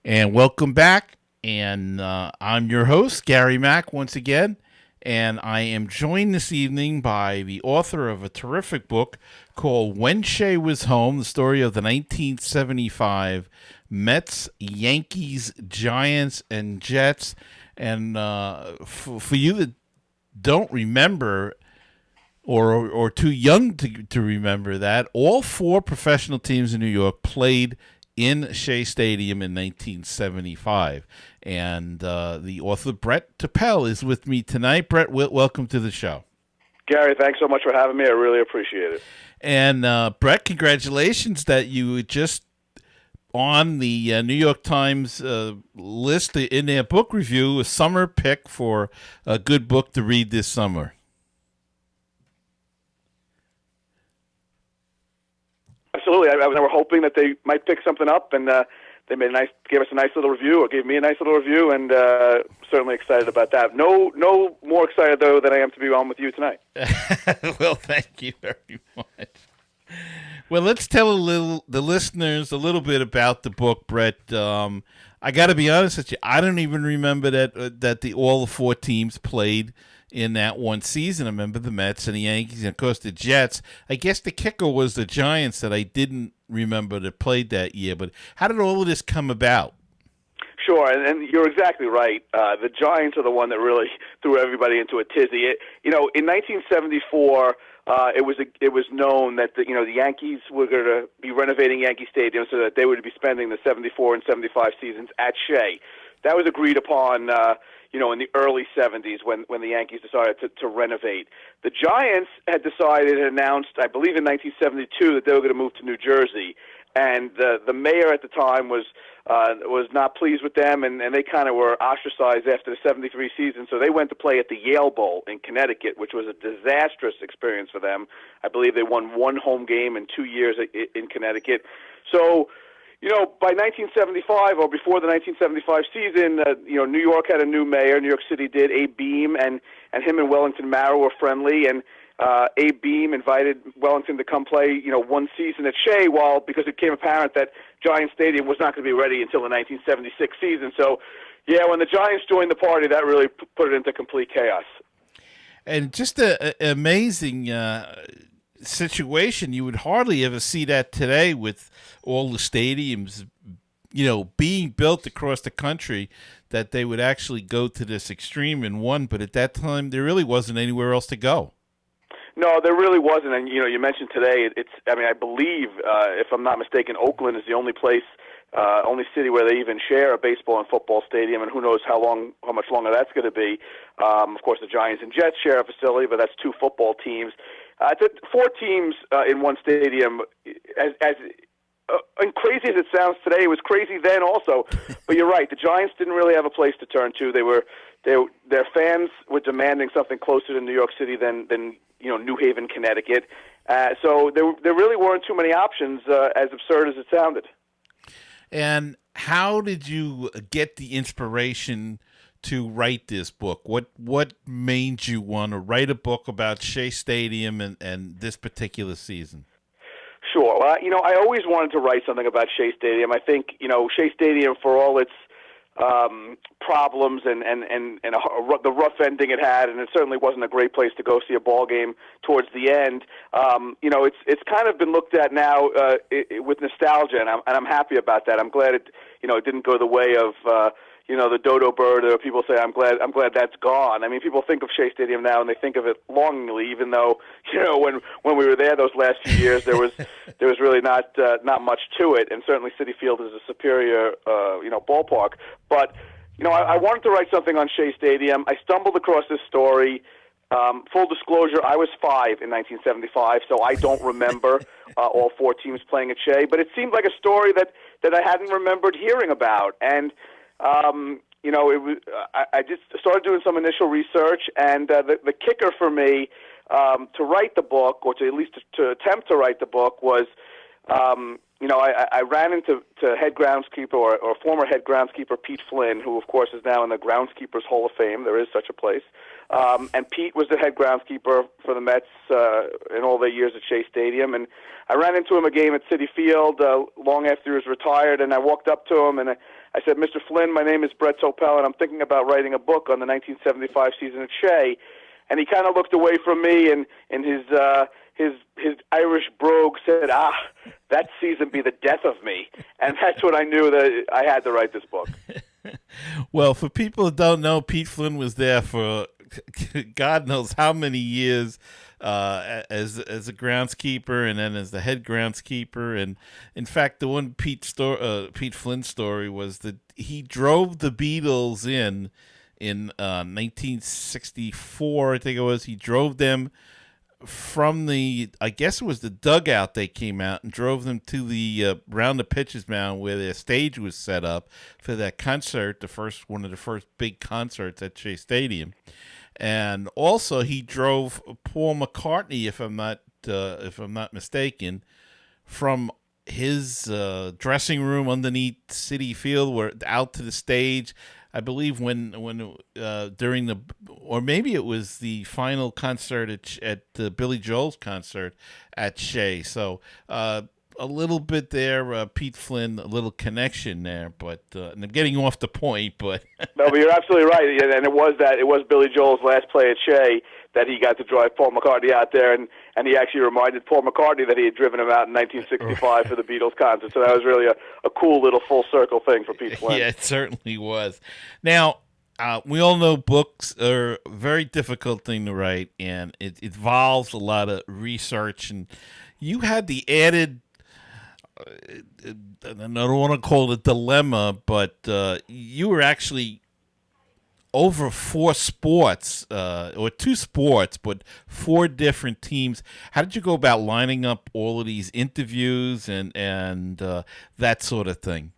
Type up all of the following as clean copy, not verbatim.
And welcome back. And I'm your host, Gary Mack, once again. And I am joined this evening by the author of a terrific book called When Shea Was Home, the story of the 1975 Mets, Yankees, Giants, and Jets. And for you that don't remember or too young to remember that, all four professional teams in New York played in Shea Stadium in 1975. And the author, Brett Topel, is with me tonight. Brett, welcome to the show. Gary, thanks so much for having me. I really appreciate it. And Brett, congratulations that you were just on the New York Times list in their book review, a summer pick for a good book to read this summer. Absolutely. I was hoping that they might pick something up, and they gave us a nice little review, or gave me a nice little review, and certainly excited about that. No more excited though than I am to be on with you tonight. Well, thank you very much. Well, let's tell the listeners a little bit about the book, Brett. I got to be honest with you. I don't even remember that all the four teams played in that one season. I remember the Mets and the Yankees, and of course the Jets. I guess the kicker was the Giants that I didn't remember that played that year. But how did all of this come about? Sure, and you're exactly right. The Giants are the one that really threw everybody into a tizzy. In 1974. It was known that the Yankees were going to be renovating Yankee Stadium so that they would be spending the 74 and 75 seasons at Shea. That was agreed upon, in the early 70s when the Yankees decided to renovate. The Giants had decided and announced, I believe in 1972, that they were going to move to New Jersey. And the mayor at the time was not pleased with them, and they kind of were ostracized after the 73 season, so they went to play at the Yale Bowl in Connecticut, which was a disastrous experience for them. I believe they won one home game in 2 years in Connecticut. So, by 1975, or before the 1975 season, New York had a new mayor. New York City did. Abe Beame and him and Wellington Mara were friendly, and Abe Beame invited Wellington to come play, one season at Shea, because it became apparent that Giant Stadium was not going to be ready until the 1976 season. So, yeah, when the Giants joined the party, that really put it into complete chaos. And just an amazing situation. You would hardly ever see that today with all the stadiums, being built across the country, that they would actually go to this extreme in one. But at that time, there really wasn't anywhere else to go. No, there really wasn't, and you mentioned today. I believe, if I'm not mistaken, Oakland is the only city where they even share a baseball and football stadium, and who knows how much longer that's going to be. Of course, the Giants and Jets share a facility, but that's two football teams. Four teams in one stadium. And crazy as it sounds today, it was crazy then also. But you're right, the Giants didn't really have a place to turn to. Their fans were demanding something closer to New York City than New Haven, Connecticut. So there really weren't too many options, as absurd as it sounded. And how did you get the inspiration to write this book? What made you want to write a book about Shea Stadium and this particular season? Sure. Well, I always wanted to write something about Shea Stadium. I think, Shea Stadium, for all its problems and the rough ending it had, and it certainly wasn't a great place to go see a ball game towards the end. It's kind of been looked at now with nostalgia, and I'm happy about that. I'm glad it didn't go the way of the dodo bird. Or people say I'm glad that's gone. I mean, people think of Shea Stadium now and they think of it longingly, even though when we were there those last few years there was really not much to it, and certainly Citi Field is a superior ballpark. But I wanted to write something on Shea Stadium. I stumbled across this story. Full disclosure, I was 5 in 1975, so I don't remember all four teams playing at Shea. But it seemed like a story that I hadn't remembered hearing about, and it was. I just started doing some initial research, and the kicker for me to write the book, or to at least to attempt to write the book, was I ran into head groundskeeper or former head groundskeeper Pete Flynn, who of course is now in the Groundskeepers Hall of Fame. There is such a place. and Pete was the head groundskeeper for the Mets in all their years at Shea Stadium. And I ran into him a game at Citi Field long after he was retired, and I walked up to him and I said, "Mr. Flynn, my name is Brett Topel, and I'm thinking about writing a book on the 1975 season at Shea." And he kind of looked away from me, and in his Irish brogue said, "That season be the death of me." And that's when I knew that I had to write this book. Well, for people who don't know, Pete Flynn was there for God knows how many years as a groundskeeper, and then as the head groundskeeper. And in fact, the one Pete Flynn story was that he drove the Beatles in 1964, I think it was. He drove them from I guess it was the dugout they came out, and drove them to the round the pitcher's mound where their stage was set up for that concert, one of the first big concerts at Shea Stadium. And also he drove Paul McCartney, if I'm not mistaken, from his dressing room underneath Citi Field out to the stage. I believe when during or maybe it was the final concert at Billy Joel's concert at Shea. So a little bit there, Pete Flynn, a little connection there, but and I'm getting off the point. But no, but you're absolutely right, and it was Billy Joel's last play at Shea that he got to drive Paul McCartney out there, and he actually reminded Paul McCartney that he had driven him out in 1965 for the Beatles concert. So that was really a cool little full circle thing for Pete Flynn. Yeah, it certainly was. Now, we all know books are a very difficult thing to write, and it involves a lot of research, and you had the added, I don't want to call it a dilemma, but you were actually over 4 sports, or 2 sports, but 4 different teams. How did you go about lining up all of these interviews and that sort of thing?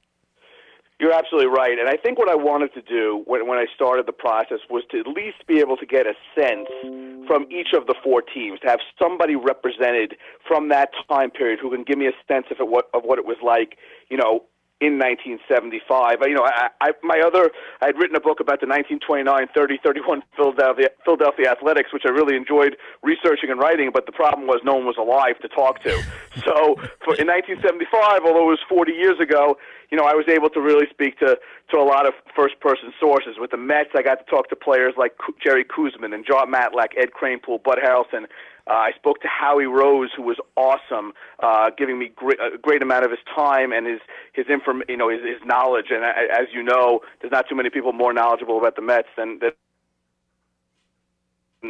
You're absolutely right, and I think what I wanted to do when I started the process was to at least be able to get a sense from each of the 4 teams, to have somebody represented from that time period who can give me a sense of what it was like, in 1975. I had written a book about the 1929, 30, 31 Philadelphia Athletics, which I really enjoyed researching and writing, but the problem was no one was alive to talk to. So in 1975, although it was 40 years ago, I was able to really speak to a lot of first-person sources. With the Mets, I got to talk to players like Jerry Koosman and John Matlack, Ed Kranepool, Bud Harrelson. I spoke to Howie Rose, who was awesome, giving me a great amount of his time and his knowledge. And as you know, there's not too many people more knowledgeable about the Mets than that.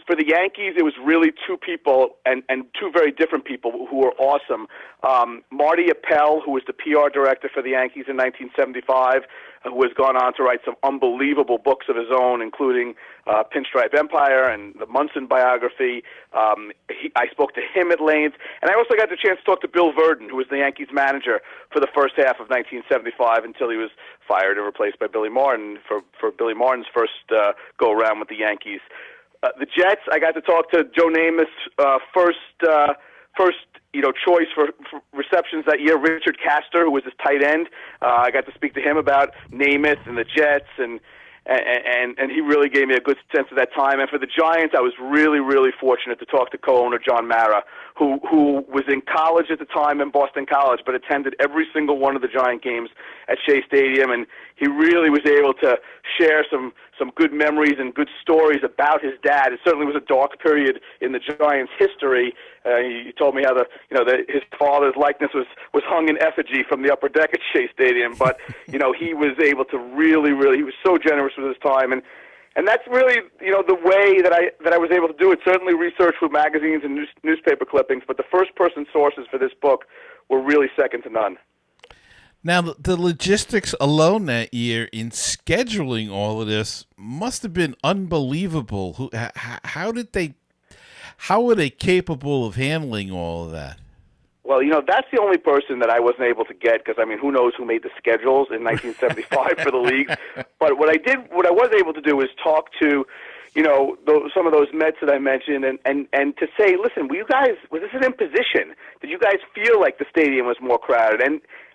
For the Yankees, it was really 2 people and 2 very different people who were awesome. Marty Appel, who was the PR director for the Yankees in 1975, who has gone on to write some unbelievable books of his own, including Pinstripe Empire and the Munson biography. I spoke to him at length, and I also got the chance to talk to Bill Verdon, who was the Yankees manager for the first half of 1975 until he was fired and replaced by Billy Martin for Billy Martin's first go-around with the Yankees. The Jets, I got to talk to Joe Namath's first choice for receptions that year, Richard Castor, who was his tight end. I got to speak to him about Namath and the Jets, and he really gave me a good sense of that time. And for the Giants, I was really, really fortunate to talk to co-owner John Mara, who was in college at the time in Boston College, but attended every single one of the Giant games at Shea Stadium, and he really was able to share some good memories and good stories about his dad. It certainly was a dark period in the Giants' history. He told me how his father's likeness was hung in effigy from the upper deck at Shea Stadium, but he was able to really, he was so generous with his time, and that's really the way that I was able to do it. Certainly research with magazines and newspaper clippings, but the first-person sources for this book were really second to none. Now, the logistics alone that year in scheduling all of this must have been unbelievable. How were they capable of handling all of that? Well, that's the only person that I wasn't able to get, because, who knows who made the schedules in 1975 for the league. But what I was able to do was talk to, some of those Mets that I mentioned, and to say, listen, was this an imposition? Did you guys feel like the stadium was more crowded?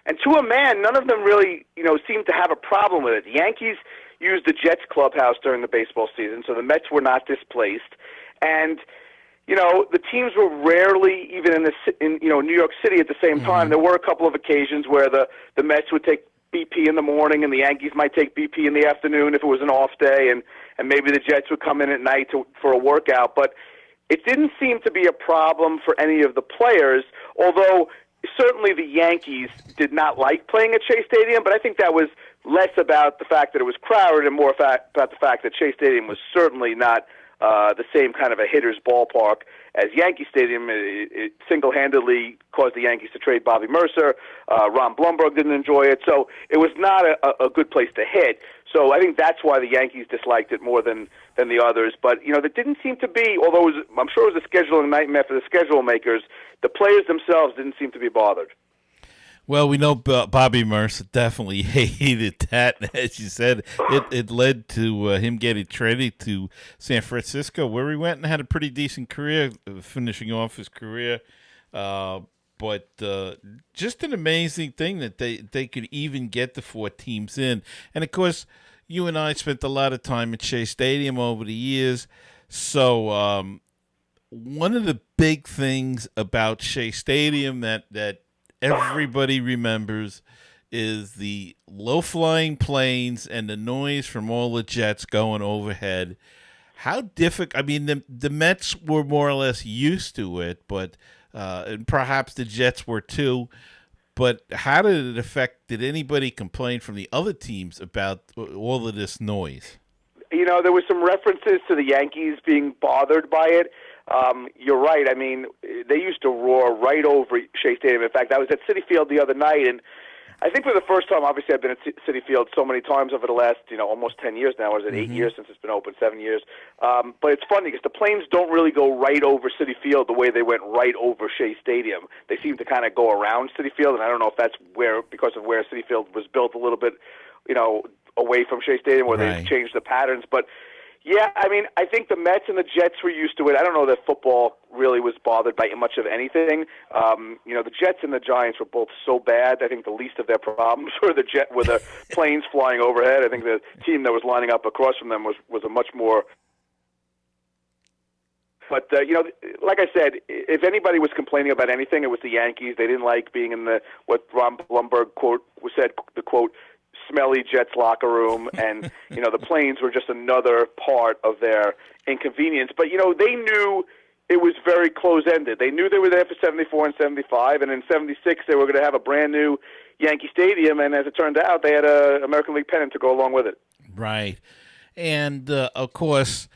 And to a man, none of them really, seemed to have a problem with it. The Yankees, used the Jets clubhouse during the baseball season, so the Mets were not displaced. And the teams were rarely even in New York City at the same time. There were a couple of occasions where the Mets would take BP in the morning and the Yankees might take BP in the afternoon if it was an off day, and maybe the Jets would come in at night for a workout. But it didn't seem to be a problem for any of the players, although certainly the Yankees did not like playing at Shea Stadium, but I think that was less about the fact that it was crowded and more about the fact that Shea Stadium was certainly not the same kind of a hitter's ballpark as Yankee Stadium. It single-handedly caused the Yankees to trade Bobby Mercer. Ron Blumberg didn't enjoy it, so it was not a good place to hit. So I think that's why the Yankees disliked it more than the others. But, there didn't seem to be, although I'm sure it was a scheduling nightmare for the schedule makers, the players themselves didn't seem to be bothered. Well, we know Bobby Mercer definitely hated that. As you said, it led to him getting traded to San Francisco, where he went and had a pretty decent career, finishing off his career. But just an amazing thing that they could even get the 4 teams in. And, of course, you and I spent a lot of time at Shea Stadium over the years. So one of the big things about Shea Stadium that everybody remembers is the low-flying planes and the noise from all the jets going overhead. How difficult? I mean, the Mets were more or less used to it, but and perhaps the Jets were too. But how did it affect? Did anybody complain from the other teams about all of this noise? There were some references to the Yankees being bothered by it. You're right. I mean, they used to roar right over Shea Stadium. In fact, I was at Citi Field the other night, and I think for the first time, obviously I've been at Citi Field so many times over the last, almost 10 years now. Or is it 8 years since it's been open, 7 years? But it's funny because the planes don't really go right over Citi Field the way they went right over Shea Stadium. They seem to kind of go around Citi Field, and I don't know if that's because of where Citi Field was built a little bit, away from Shea Stadium, where Right. they've changed the patterns. But yeah, I mean, I think the Mets and the Jets were used to it. I don't know that football really was bothered by much of anything. The Jets and the Giants were both so bad. I think the least of their problems were the planes flying overhead. I think the team that was lining up across from them was a much more. But like I said, if anybody was complaining about anything, it was the Yankees. They didn't like being in what Ron Blumberg said, the quote, smelly Jets locker room, and the planes were just another part of their inconvenience. But they knew it was very close-ended. They knew they were there for 74 and 75, and in 76 they were going to have a brand new Yankee Stadium, and as it turned out, they had an American League pennant to go along with it. Right, and of course,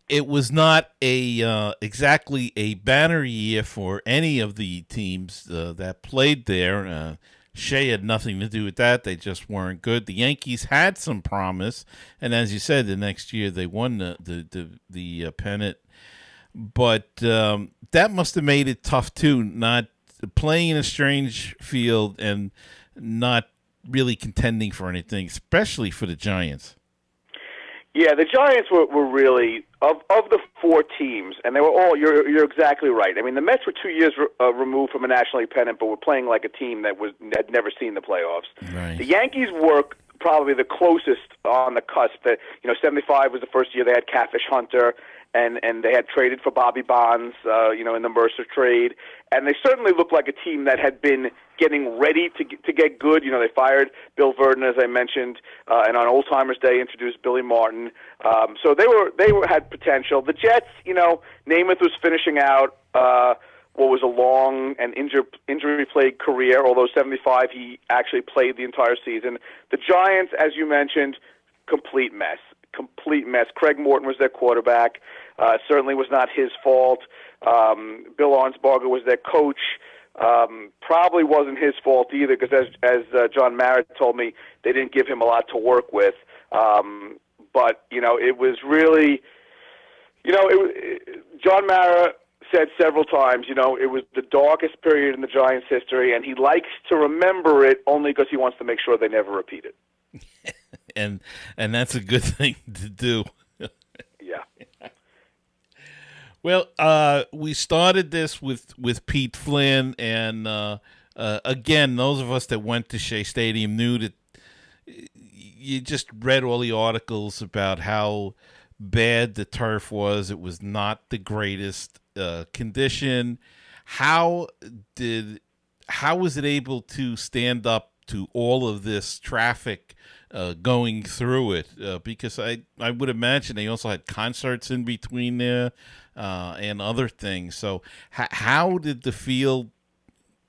it was not exactly a banner year for any of the teams that played there. Shea had nothing to do with that. They just weren't good. The Yankees had some promise, and as you said, the next year they won the pennant. But that must have made it tough too, not playing in a strange field and not really contending for anything, especially for the Giants. Yeah, the Giants were really of the 4 teams, and they were all. You're exactly right. I mean, the Mets were 2 years removed from a National League pennant, but were playing like a team that had never seen the playoffs. Right. The Yankees were probably the closest on the cusp. That 75 was the first year they had Catfish Hunter, and they had traded for Bobby Bonds, in the Mercer trade, and they certainly looked like a team that had been getting ready to get good. They fired Bill Verdon, as I mentioned, and on Old Timers Day introduced Billy Martin. So they had potential. The Jets, Namath was finishing out what was a long and injury-plagued career, although 75 he actually played the entire season. The Giants, as you mentioned, complete mess. Craig Morton was their quarterback. Certainly was not his fault. Bill Arnsparger was their coach. Probably wasn't his fault either, because as John Mara told me, they didn't give him a lot to work with. But it was really, John Mara said several times, it was the darkest period in the Giants' history, and he likes to remember it only because he wants to make sure they never repeat it. And that's a good thing to do. Yeah. Well, we started this with Pete Flynn, and again, those of us that went to Shea Stadium knew that you just read all the articles about how bad the turf was. It was not the greatest condition. How did how was it able to stand up to all of this traffic going through it? Because I would imagine they also had concerts in between there and other things. So how did the field,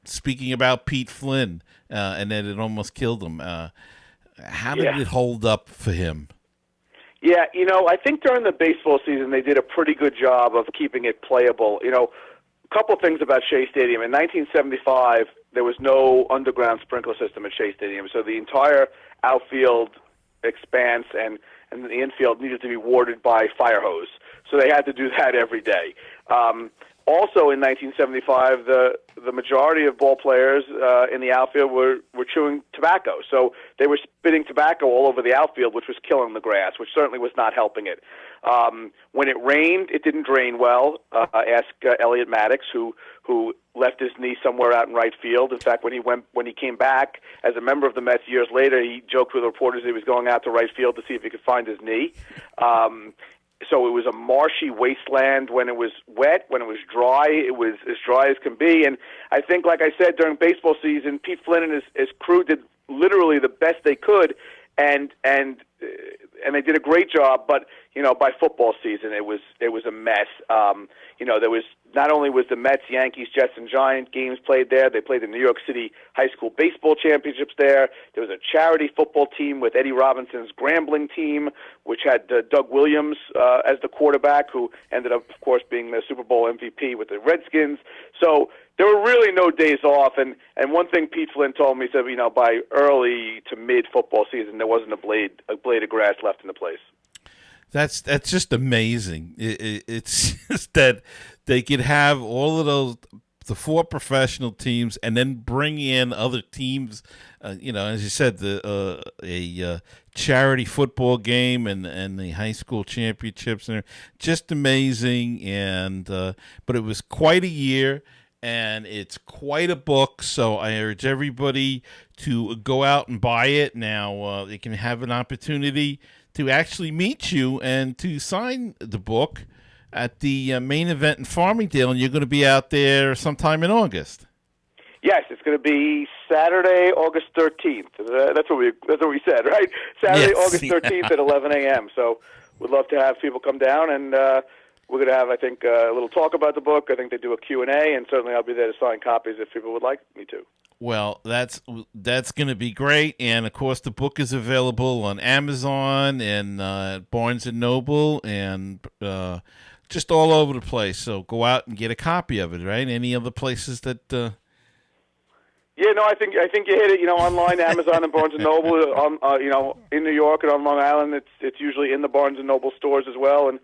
speaking about Pete Flynn, and that it almost killed him, how did it hold up for him? Yeah, I think during the baseball season they did a pretty good job of keeping it playable. A couple things about Shea Stadium. In 1975, there was no underground sprinkler system at Shea Stadium, so the entire outfield expanse and the infield needed to be watered by fire hose. So they had to do that every day. Also, in 1975, the majority of ball players in the outfield were chewing tobacco. So they were spitting tobacco all over the outfield, which was killing the grass, which certainly was not helping it. When it rained, it didn't drain well. Ask Elliot Maddox, who left his knee somewhere out in right field. In fact, when he came back as a member of the Mets years later, he joked with reporters that he was going out to right field to see if he could find his knee. So it was a marshy wasteland when it was wet. When it was dry, it was as dry as can be. And I think, like I said, during baseball season, Pete Flynn and his crew did literally the best they could, and they did a great job. But by football season, it was a mess. There was not only was the Mets, Yankees, Jets, and Giants games played there. They played the New York City High School Baseball Championships there. There was a charity football team with Eddie Robinson's Grambling team, which had Doug Williams as the quarterback, who ended up, of course, being the Super Bowl MVP with the Redskins. So there were really no days off. And one thing Pete Flynn told me, he said, by early to mid football season, there wasn't a blade of grass left in the place. That's just amazing. It's just that they could have all of the four professional teams, and then bring in other teams. As you said, a charity football game and the high school championships, and just amazing. And but it was quite a year, and it's quite a book. So I urge everybody to go out and buy it now. They can have an opportunity to actually meet you and to sign the book at the main event in Farmingdale, and you're going to be out there sometime in August. Yes, it's going to be Saturday, August 13th. That's what we said, right? Saturday, Yes. August 13th at 11 a.m. So we'd love to have people come down, and we're going to have, I think, a little talk about the book. I think they do a Q&A, and certainly I'll be there to sign copies if people would like me to. Well, that's going to be great, and of course the book is available on Amazon and Barnes and Noble and just all over the place. So go out and get a copy of it. Right? Any other places that? Yeah, no, I think you hit it. Online, Amazon and Barnes and Noble. In New York and on Long Island, it's usually in the Barnes and Noble stores as well, and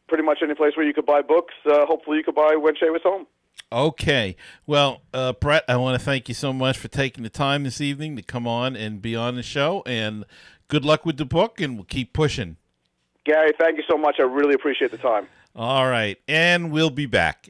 pretty much any place where you could buy books. Hopefully, you could buy When Shea Was Home. Okay. Well, Brett, I want to thank you so much for taking the time this evening to come on and be on the show. And good luck with the book, and we'll keep pushing. Gary, thank you so much. I really appreciate the time. All right. And we'll be back.